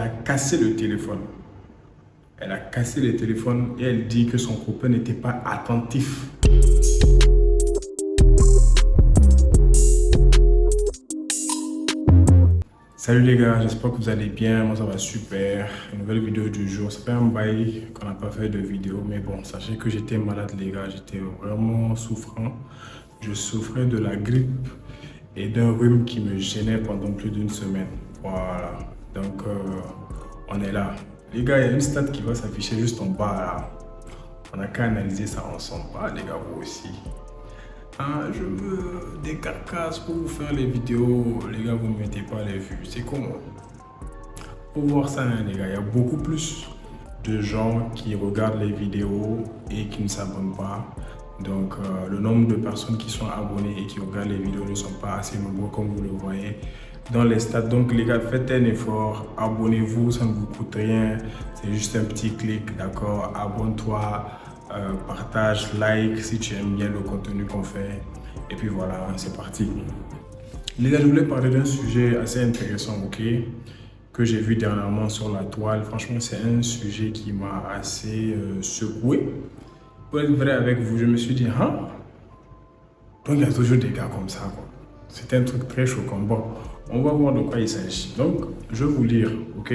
a cassé le téléphone. Elle a cassé le téléphone et elle dit que son copain n'était pas attentif. Salut les gars, j'espère que vous allez bien, moi ça va super. Une nouvelle vidéo du jour, ça fait un bail qu'on n'a pas fait de vidéo, mais bon, sachez que j'étais malade les gars, j'étais vraiment souffrant. Je souffrais de la grippe et d'un rhume qui me gênait pendant plus d'une semaine. Voilà, donc on est là. Les gars, il y a une stat qui va s'afficher juste en bas là. On n'a qu'à analyser ça ensemble. Ah les gars, vous aussi. Ah, je veux des carcasses pour vous faire les vidéos. Les gars, vous ne mettez pas les vues. C'est comment? Pour voir ça, hein, les gars, il y a beaucoup plus de gens qui regardent les vidéos et qui ne s'abonnent pas. Donc, le nombre de personnes qui sont abonnées et qui regardent les vidéos ne sont pas assez nombreux comme vous le voyez dans les stats. Donc, les gars, faites un effort. Abonnez-vous, ça ne vous coûte rien. C'est juste un petit clic, d'accord? Abonne-toi. Partage, like si tu aimes bien le contenu qu'on fait. Et puis voilà, c'est parti. Les gars, je voulais parler d'un sujet assez intéressant, ok, que j'ai vu dernièrement sur la toile. Franchement, c'est un sujet qui m'a assez secoué. Pour être vrai avec vous, je me suis dit, hein? Donc il y a toujours des gars comme ça, quoi. C'est un truc très choquant. Bon, on va voir de quoi il s'agit. Donc, je vais vous lire, ok?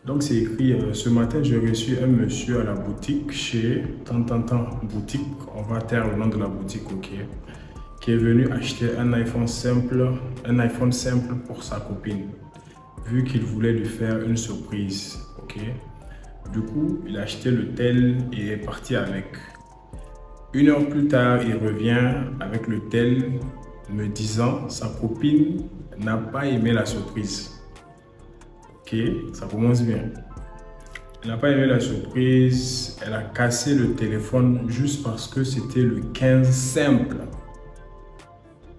Donc c'est écrit, ce matin j'ai reçu un monsieur à la boutique chez boutique, on va taire le nom de la boutique, ok, qui est venu acheter un iPhone simple pour sa copine, vu qu'il voulait lui faire une surprise, ok. Du coup, il a acheté le tel et est parti avec. Une heure plus tard, il revient avec le tel, me disant sa copine n'a pas aimé la surprise. Ok, ça commence bien. Elle n'a pas aimé la surprise, elle a cassé le téléphone juste parce que c'était le 15 simple.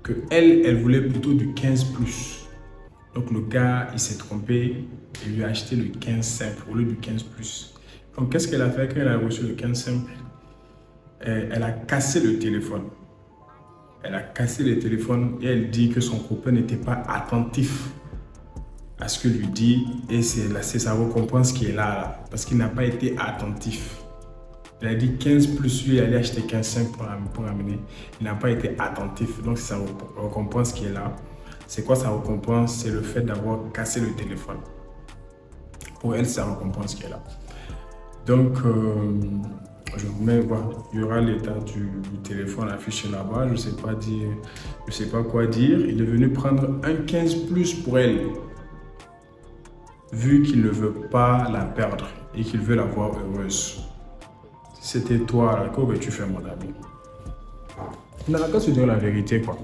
Que elle voulait plutôt du 15 plus. Donc le gars, il s'est trompé et lui a acheté le 15 simple au lieu du 15 plus. Donc qu'est-ce qu'elle a fait quand elle a reçu le 15 simple? Elle a cassé le téléphone. Elle a cassé le téléphone et elle dit que son copain n'était pas attentif à ce que lui dit, et c'est sa récompense qui est là, parce qu'il n'a pas été attentif. Il a dit 15 plus, lui il allait acheter 15,5 pour amener. Il n'a pas été attentif, donc c'est sa récompense qui est là. C'est quoi sa récompense? C'est le fait d'avoir cassé le téléphone. Pour elle, c'est sa récompense qui est là. Donc, je vous mets, voilà, il y aura l'état du téléphone affiché là-bas. Je sais pas quoi dire. Il est venu prendre un 15 plus pour elle, vu qu'il ne veut pas la perdre et qu'il veut la voir heureuse. Si c'était toi, là, qu'aurais-tu fait, mon ami? Il n'a qu'à se dire la vérité, quoi.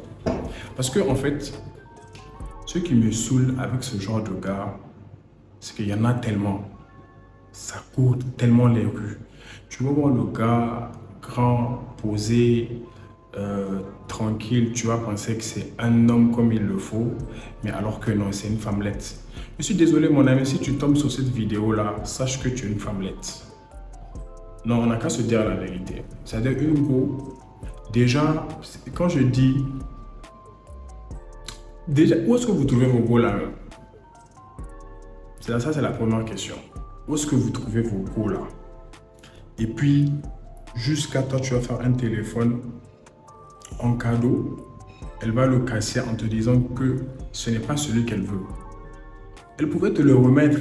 Parce que, en fait, ce qui me saoule avec ce genre de gars, c'est qu'il y en a tellement. Ça court tellement les rues. Tu vas voir le gars grand, posé, tranquille, tu vas penser que c'est un homme comme il le faut, mais alors que non, c'est une femmelette. Je suis désolé mon ami, si tu tombes sur cette vidéo là, sache que tu es une femmelette. Non, on n'a qu'à se dire la vérité. C'est-à-dire une go, déjà, quand je dis, déjà, où est-ce que vous trouvez vos go là? Ça c'est la première question. Où est-ce que vous trouvez vos go là? Et puis, jusqu'à toi, tu vas faire un téléphone en cadeau, elle va le casser en te disant que ce n'est pas celui qu'elle veut. Elle pouvait te le remettre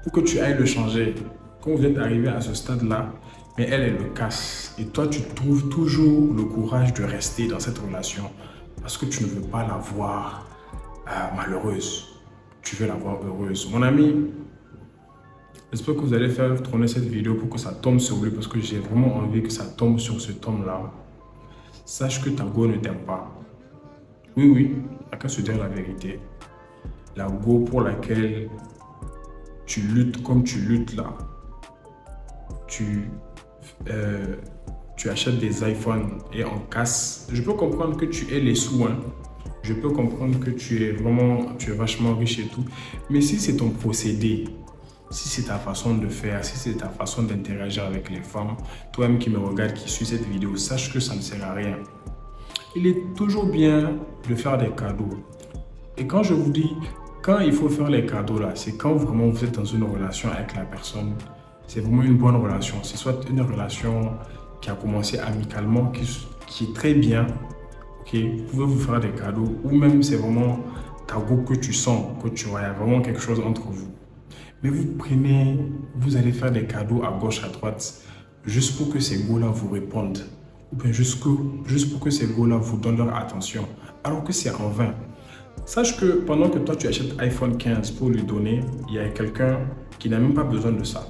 pour que tu ailles le changer quand vous êtes arrivé à ce stade-là, mais elle le casse. Et toi, tu trouves toujours le courage de rester dans cette relation parce que tu ne veux pas la voir malheureuse. Tu veux la voir heureuse. Mon ami, j'espère que vous allez faire tourner cette vidéo pour que ça tombe sur lui parce que j'ai vraiment envie que ça tombe sur cet homme-là. Sache que ta go ne t'aime pas. Oui, il n'y a qu'à se dire la vérité. La go pour laquelle tu luttes comme tu luttes là. Tu achètes des iPhones et en casse. Je peux comprendre que tu aies les sous, hein. Je peux comprendre que tu es vachement riche et tout. Mais si c'est ton procédé, si c'est ta façon de faire, si c'est ta façon d'interagir avec les femmes, toi-même qui me regarde, qui suit cette vidéo, sache que ça ne sert à rien. Il est toujours bien de faire des cadeaux. Et quand je vous dis quand il faut faire les cadeaux là, c'est quand vraiment vous êtes dans une relation avec la personne. C'est vraiment une bonne relation. C'est soit une relation qui a commencé amicalement, qui est très bien. Ok, vous pouvez vous faire des cadeaux. Ou même c'est vraiment ta go que tu sens, que tu vois, il y a vraiment quelque chose entre vous. Mais vous allez faire des cadeaux à gauche, à droite, juste pour que ces go-là vous répondent. Ou bien juste pour que ces go-là vous donnent leur attention. Alors que c'est en vain. Sache que pendant que toi tu achètes iPhone 15 pour lui donner, il y a quelqu'un qui n'a même pas besoin de ça.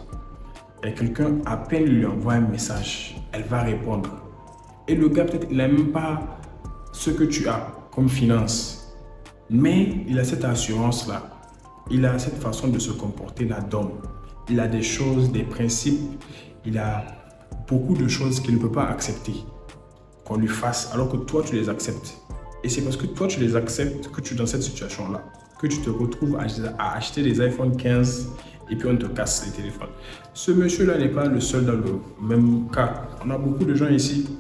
Il y a quelqu'un, à peine lui envoie un message, elle va répondre. Et le gars peut-être il n'a même pas ce que tu as comme finance. Mais il a cette assurance-là. Il a cette façon de se comporter là d'homme. Il a des choses, des principes. Il a beaucoup de choses qu'il ne peut pas accepter qu'on lui fasse alors que toi tu les acceptes. Et c'est parce que toi, tu les acceptes que tu es dans cette situation-là, que tu te retrouves à acheter des iPhone 15 et puis on te casse les téléphones. Ce monsieur-là n'est pas le seul dans le même cas. On a beaucoup de gens ici.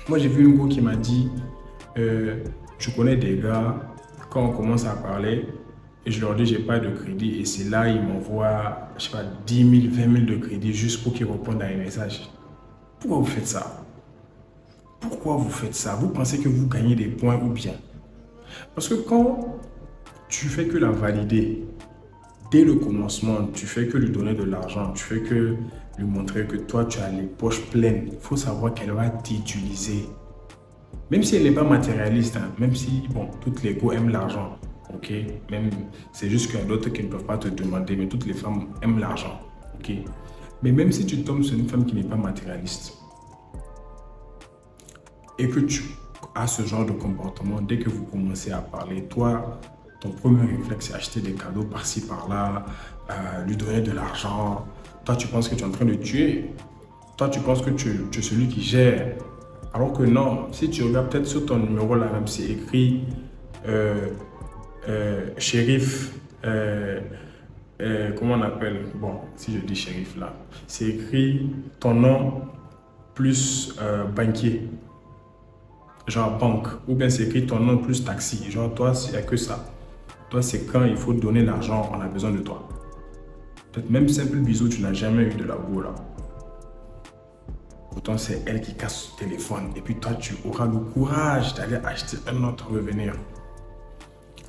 Moi, j'ai vu une go qui m'a dit, je connais des gars, quand on commence à parler, et je leur dis, j'ai pas de crédit, et c'est là, ils m'envoient, je sais pas, 10 000, 20 000 de crédit juste pour qu'ils répondent à un message. Pourquoi vous faites ça? Pourquoi vous faites ça? Vous pensez que vous gagnez des points ou bien? Parce que quand tu fais que la valider, dès le commencement, tu fais que lui donner de l'argent, tu fais que lui montrer que toi, tu as les poches pleines, il faut savoir qu'elle va t'utiliser. Même si elle n'est pas matérialiste, hein, même si, bon, toutes les go aiment l'argent, ok? Même, c'est juste qu'il y a d'autres qui ne peuvent pas te demander, mais toutes les femmes aiment l'argent, ok? Mais même si tu tombes sur une femme qui n'est pas matérialiste, et que tu as ce genre de comportement, dès que vous commencez à parler, toi, ton premier réflexe, c'est acheter des cadeaux par-ci, par-là, lui donner de l'argent. Toi, tu penses que tu es en train de tuer. Toi, tu penses que tu es celui qui gère. Alors que non, si tu regardes peut-être sur ton numéro là même, c'est écrit shérif, comment on appelle? Bon, si je dis shérif là, c'est écrit ton nom plus banquier. Genre banque, ou bien c'est écrit ton nom plus taxi. Genre toi, il n'y a que ça. Toi, c'est quand il faut donner l'argent, on a besoin de toi. Peut-être même simple bisou, tu n'as jamais eu de la go là. Pourtant, c'est elle qui casse son téléphone. Et puis toi, tu auras le courage d'aller acheter un autre revenir.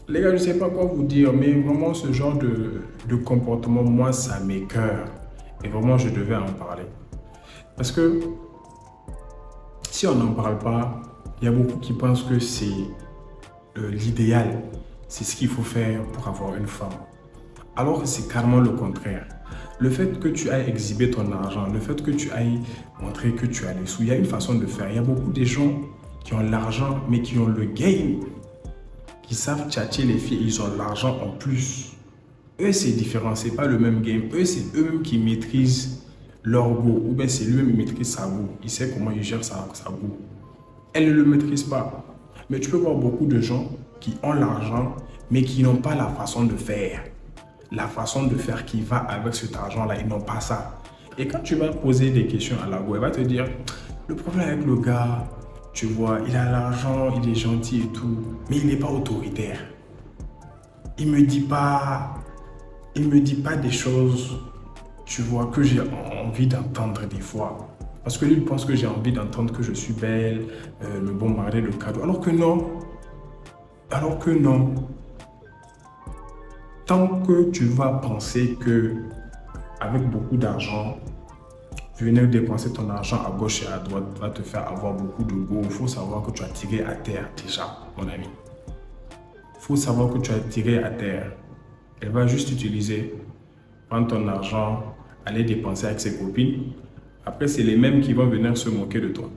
Les gars, je ne sais pas quoi vous dire, mais vraiment ce genre de comportement, moi, ça m'écoeure. Et vraiment, je devais en parler. Parce que si on n'en parle pas, il y a beaucoup qui pensent que c'est l'idéal, c'est ce qu'il faut faire pour avoir une femme. Alors que c'est carrément le contraire. Le fait que tu ailles exhiber ton argent, le fait que tu ailles montrer que tu as les sous, il y a une façon de faire. Il y a beaucoup de gens qui ont l'argent, mais qui ont le game, qui savent tchatcher les filles, ils ont l'argent en plus. Eux, c'est différent, c'est pas le même game. Eux, c'est eux-mêmes qui maîtrisent leur go, ou bien c'est lui-même qui maîtrise sa go. Il sait comment il gère sa go. Elle ne le maîtrise pas. Mais tu peux voir beaucoup de gens qui ont l'argent, mais qui n'ont pas la façon de faire. La façon de faire qui va avec cet argent-là, ils n'ont pas ça. Et quand tu vas poser des questions à la go, elle va te dire, le problème avec le gars, tu vois, il a l'argent, il est gentil et tout, mais il n'est pas autoritaire. Il me dit pas des choses, tu vois, que j'ai envie d'entendre des fois. Parce que lui, il pense que j'ai envie d'entendre que je suis belle, le bon mari, le cadeau. Alors que non. Alors que non. Tant que tu vas penser que avec beaucoup d'argent, venir dépenser ton argent à gauche et à droite va te faire avoir beaucoup de go, il faut savoir que tu as tiré à terre déjà, mon ami. Il faut savoir que tu as tiré à terre. Elle va juste utiliser, prendre ton argent, aller dépenser avec ses copines. Après, c'est les mêmes qui vont venir se moquer de toi.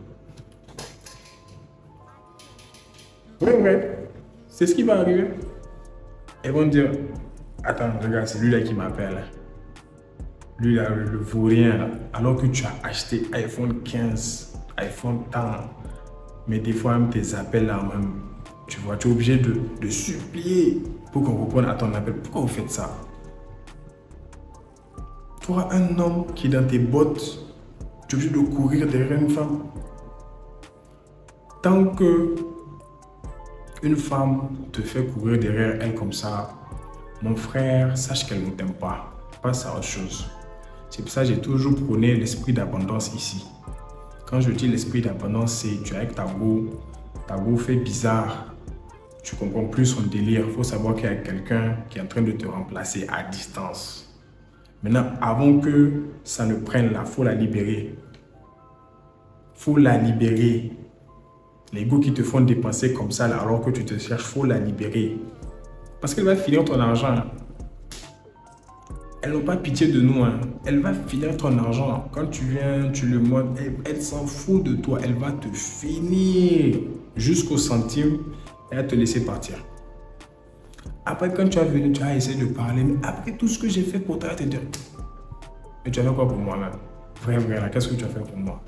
Oui, c'est ce qui va arriver. Elles vont dire, attends, regarde, c'est lui là qui m'appelle. Lui là, le vaurien là. Alors que tu as acheté iPhone 15, iPhone 10. Mais des fois, même tes appels là, même, tu vois, tu es obligé de supplier pour qu'on réponde à ton appel. Pourquoi vous faites ça? Toi, un homme qui est dans tes bottes, tu es obligé de courir derrière une femme. Tant que une femme te fait courir derrière elle comme ça, mon frère, sache qu'elle ne t'aime pas. Passe à autre chose. C'est pour ça que j'ai toujours prôné l'esprit d'abondance ici. Quand je dis l'esprit d'abondance, c'est tu es avec ta go fait bizarre. Tu comprends plus son délire. Il faut savoir qu'il y a quelqu'un qui est en train de te remplacer à distance. Maintenant, avant que ça ne prenne là, il faut la libérer. Il faut la libérer. Les go qui te font dépenser comme ça là, alors que tu te cherches, il faut la libérer. Parce qu'elle va finir ton argent. Elles n'ont pas pitié de nous. Elle va finir ton argent. Quand tu viens, tu le montres, elle s'en fout de toi. Elle va te finir jusqu'au centime et à te laisser partir. Après, quand tu as venu, tu as essayé de parler. Mais après tout ce que j'ai fait pour toi, tu te dis, mais tu as fait quoi pour moi là? Vrai, là, qu'est-ce que tu as fait pour moi?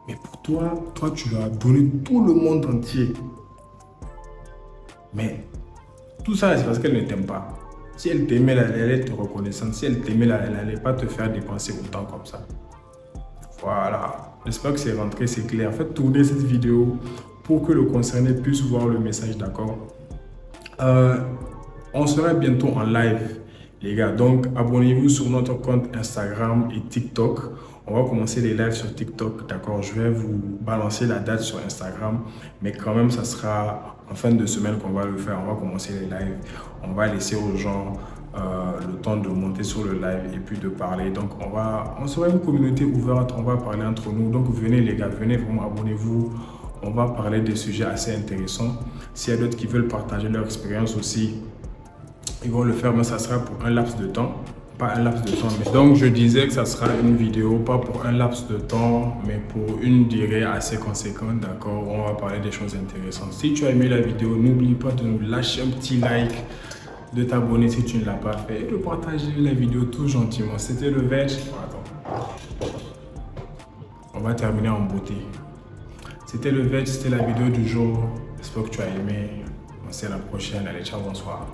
Mais pour toi, tu leur as donné tout le monde entier. Mais tout ça, c'est parce qu'elle ne t'aime pas. Si elle t'aimait, elle allait te reconnaissante. Si elle t'aimait, elle n'allait pas te faire dépenser autant comme ça. Voilà. J'espère que c'est rentré, c'est clair. Faites tourner cette vidéo pour que le concerné puisse voir le message, d'accord? On sera bientôt en live, les gars. Donc, abonnez-vous sur notre compte Instagram et TikTok. On va commencer les lives sur TikTok, d'accord? Je vais vous balancer la date sur Instagram, mais quand même, ça sera en fin de semaine qu'on va le faire. On va commencer les lives. On va laisser aux gens le temps de monter sur le live et puis de parler. Donc, on sera une communauté ouverte. On va parler entre nous. Donc, venez, les gars, venez vraiment, abonnez-vous. On va parler des sujets assez intéressants. S'il y a d'autres qui veulent partager leur expérience aussi, ils vont le faire, mais ça sera pour un laps de temps. Pas un laps de temps, mais donc je disais que ça sera une vidéo, pas pour un laps de temps, mais pour une durée assez conséquente, d'accord? On va parler des choses intéressantes. Si tu as aimé la vidéo, n'oublie pas de nous lâcher un petit like, de t'abonner si tu ne l'as pas fait, et de partager la vidéo tout gentiment. C'était le veg. Attends. On va terminer en beauté. C'était le veg, c'était la vidéo du jour. J'espère que tu as aimé. On se dit à la prochaine. Allez, ciao, bonsoir.